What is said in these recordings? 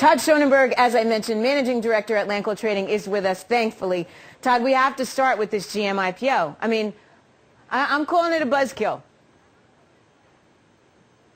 Todd Schoenberger, as I mentioned, Managing Director at Lanco Trading, is with us, thankfully. Todd, we have to start with this GM IPO. I mean, I'm calling it a buzzkill.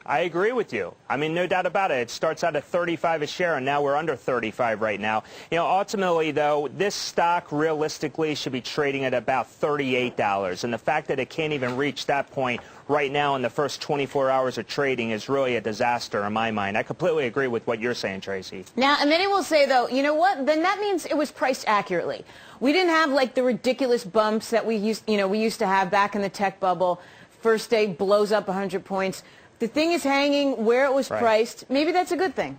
I agree with you. I mean, no doubt about it. It starts out at 35 a share, and now we're under 35 right now. You know, ultimately, though, this stock realistically should be trading at about $38. And the fact that it can't even reach that point right now in the first 24 hours of trading is really a disaster in my mind. I completely agree with what you're saying, Tracy. Now, and many will say, though, you know what? Then that means it was priced accurately. We didn't have, like, the ridiculous bumps that we used to have back in the tech bubble. First day blows up 100 points. The thing is hanging where it was priced. Maybe that's a good thing.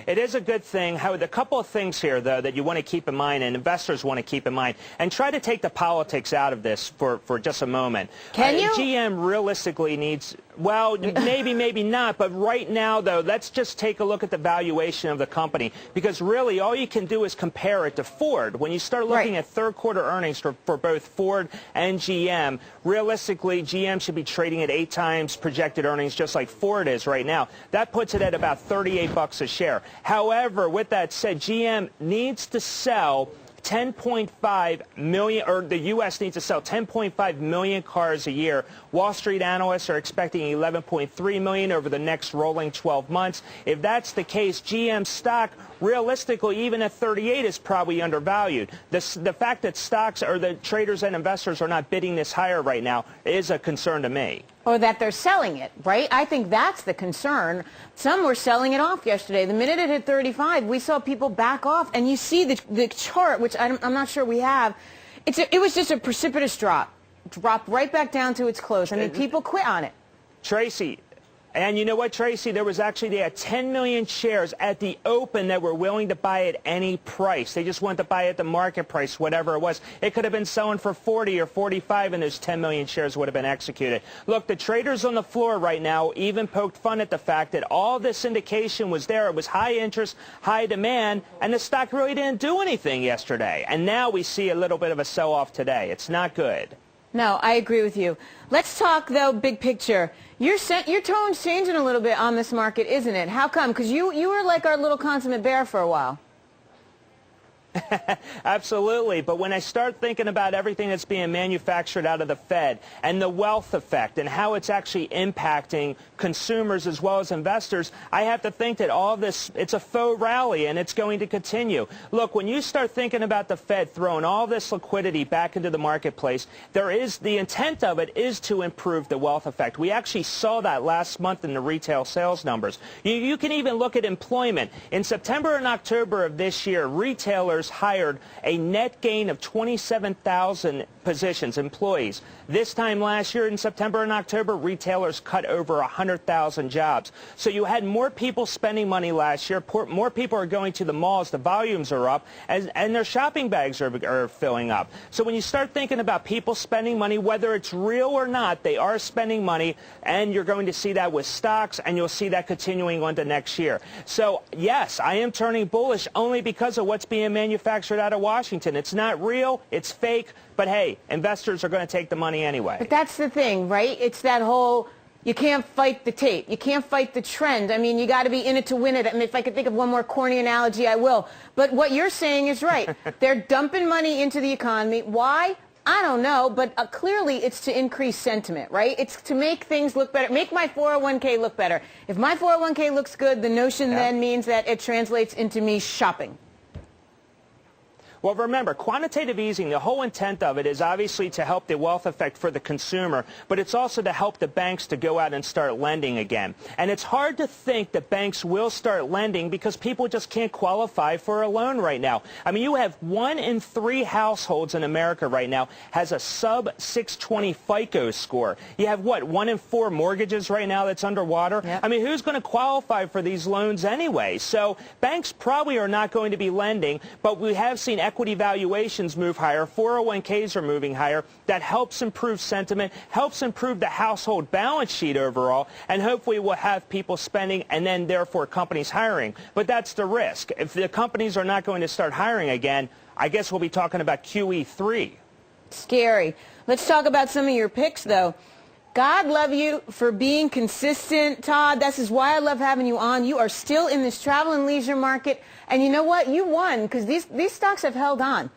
It is a good thing. A couple of things here, though, that you want to keep in mind and investors want to keep in mind. And try to take the politics out of this for just a moment. Can you? GM realistically needs, well, maybe not. But right now, though, let's just take a look at the valuation of the company. Because really, all you can do is compare it to Ford. When you start looking at third quarter earnings for both Ford and GM, realistically, GM should be trading at 8 times projected earnings, just like Ford is right now. That puts it at about $38 a share. However, with that said, GM needs to sell 10.5 million, or the U.S. needs to sell 10.5 million cars a year. Wall Street analysts are expecting 11.3 million over the next rolling 12 months. If that's the case, GM stock, realistically, even at 38, is probably undervalued. The fact that stocks or the traders and investors are not bidding this higher right now is a concern to me. Or that they're selling it, right? I think that's the concern. Some were selling it off yesterday. The minute it hit 35, we saw people back off. And you see the chart, which I'm not sure we have. It was just a precipitous drop. Dropped right back down to its close. I mean, people quit on it. Tracy, and you know what, Tracy? There was actually, they had 10 million shares at the open that were willing to buy at any price. They just wanted to buy at the market price, whatever it was. It could have been selling for 40 or 45, and those 10 million shares would have been executed. Look, the traders on the floor right now even poked fun at the fact that all this indication was there. It was high interest, high demand, and the stock really didn't do anything yesterday. And now we see a little bit of a sell-off today. It's not good. No, I agree with you. Let's talk, though, big picture. Your tone's changing a little bit on this market, isn't it? How come? Because you were like our little consummate bear for a while. Absolutely. But when I start thinking about everything that's being manufactured out of the Fed and the wealth effect and how it's actually impacting consumers as well as investors, I have to think that all this, it's a faux rally and it's going to continue. Look, when you start thinking about the Fed throwing all this liquidity back into the marketplace, the intent of it is to improve the wealth effect. We actually saw that last month in the retail sales numbers. You can even look at employment. In September and October of this year, retailers hired a net gain of 27,000 positions, employees. This time last year in September and October, retailers cut over 100,000 jobs. So you had more people spending money last year. More people are going to the malls. The volumes are up, and their shopping bags are filling up. So when you start thinking about people spending money, whether it's real or not, they are spending money, and you're going to see that with stocks, and you'll see that continuing on to next year. So, yes, I am turning bullish only because of what's being manufactured out of Washington. It's not real. It's fake. But, hey, investors are going to take the money anyway. But that's the thing, right? It's that whole, you can't fight the tape. You can't fight the trend. I mean, you got to be in it to win it. I mean, if I could think of one more corny analogy, I will. But what you're saying is right. They're dumping money into the economy. Why? I don't know, but clearly it's to increase sentiment, right? It's to make things look better, make my 401k look better. If my 401k looks good, the notion then means that it translates into me shopping. Well, remember, quantitative easing, the whole intent of it is obviously to help the wealth effect for the consumer, but it's also to help the banks to go out and start lending again. And it's hard to think that banks will start lending because people just can't qualify for a loan right now. I mean, you have 1 in 3 households in America right now has a sub 620 FICO score. You have, what, 1 in 4 mortgages right now that's underwater? Yep. I mean, who's going to qualify for these loans anyway? So banks probably are not going to be lending, but we have seen equity valuations move higher. 401ks are moving higher. That helps improve sentiment, helps improve the household balance sheet overall, and hopefully we'll have people spending and then therefore companies hiring. But that's the risk. If the companies are not going to start hiring again, I guess we'll be talking about QE3. Scary. Let's talk about some of your picks, though. God love you for being consistent, Todd. This is why I love having you on. You are still in this travel and leisure market. And you know what? You won because these stocks have held on.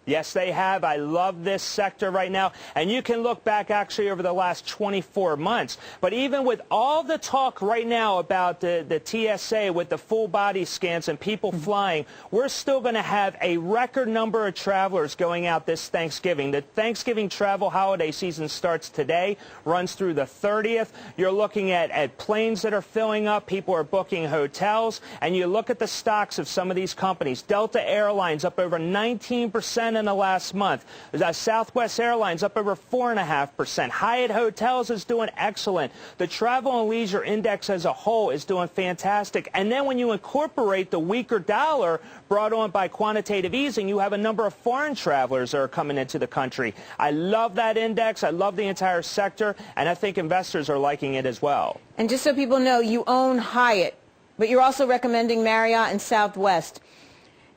Yes, they have. I love this sector right now. And you can look back actually over the last 24 months. But even with all the talk right now about the TSA with the full body scans and people flying, we're still going to have a record number of travelers going out this Thanksgiving. The Thanksgiving travel holiday season starts today, runs through the 30th. You're looking at planes that are filling up. People are booking hotels. And you look at the stocks of some of these companies. Delta Airlines up over 19% in the last month. Southwest Airlines up over 4.5%. Hyatt Hotels is doing excellent. The Travel and Leisure Index as a whole is doing fantastic. And then when you incorporate the weaker dollar brought on by quantitative easing, you have a number of foreign travelers that are coming into the country. I love that index. I love the entire sector, and I think investors are liking it as well. And just so people know, you own Hyatt, but you're also recommending Marriott and Southwest.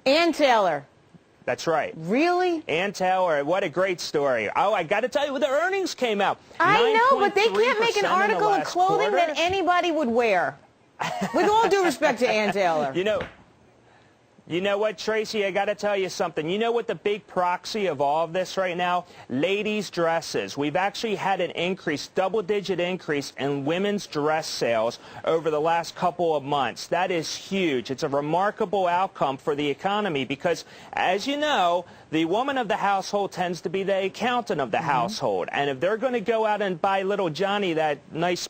Ann Taylor. That's right. Really? Ann Taylor, what a great story. Oh, I got to tell you, the earnings came out. I know, but they can't make an article of clothing that anybody would wear. With all due respect to Ann Taylor. You know what, Tracy? I got to tell you something. You know what the big proxy of all of this right now? Ladies' dresses. We've actually had an increase, double-digit increase in women's dress sales over the last couple of months. That is huge. It's a remarkable outcome for the economy because, as you know, the woman of the household tends to be the accountant of the household. And if they're going to go out and buy little Johnny that nice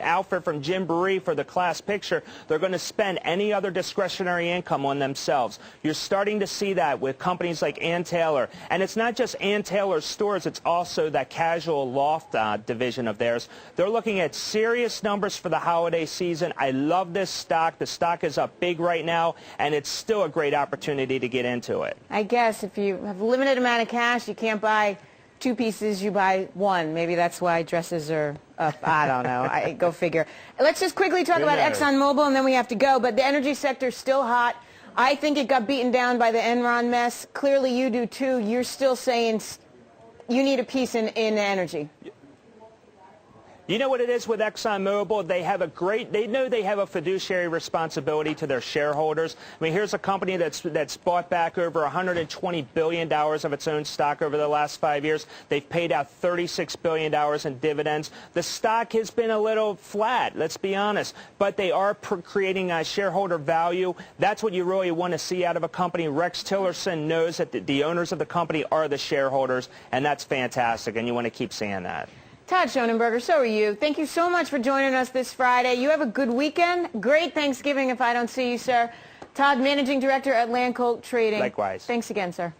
outfit from Jim Barry for the class picture, they're going to spend any other discretionary income on themselves. You're starting to see that with companies like Ann Taylor. And it's not just Ann Taylor's stores, it's also that casual loft division of theirs. They're looking at serious numbers for the holiday season. I love this stock. The stock is up big right now, and it's still a great opportunity to get into it. I guess if you have a limited amount of cash, you can't buy two pieces, you buy one. Maybe that's why dresses are up. I don't know. Go figure. Let's just quickly talk about ExxonMobil, and then we have to go. But the energy sector is still hot. I think it got beaten down by the Enron mess. Clearly you do, too. You're still saying you need a piece in energy. You know what it is with ExxonMobil? They know they have a fiduciary responsibility to their shareholders. I mean, here's a company that's bought back over $120 billion of its own stock over the last 5 years. They've paid out $36 billion in dividends. The stock has been a little flat, let's be honest, but they are creating shareholder value. That's what you really want to see out of a company. Rex Tillerson knows that the owners of the company are the shareholders, and that's fantastic, and you want to keep seeing that. Todd Schoenberger, so are you. Thank you so much for joining us this Friday. You have a good weekend. Great Thanksgiving if I don't see you, sir. Todd, Managing Director at Landcolt Trading. Likewise. Thanks again, sir.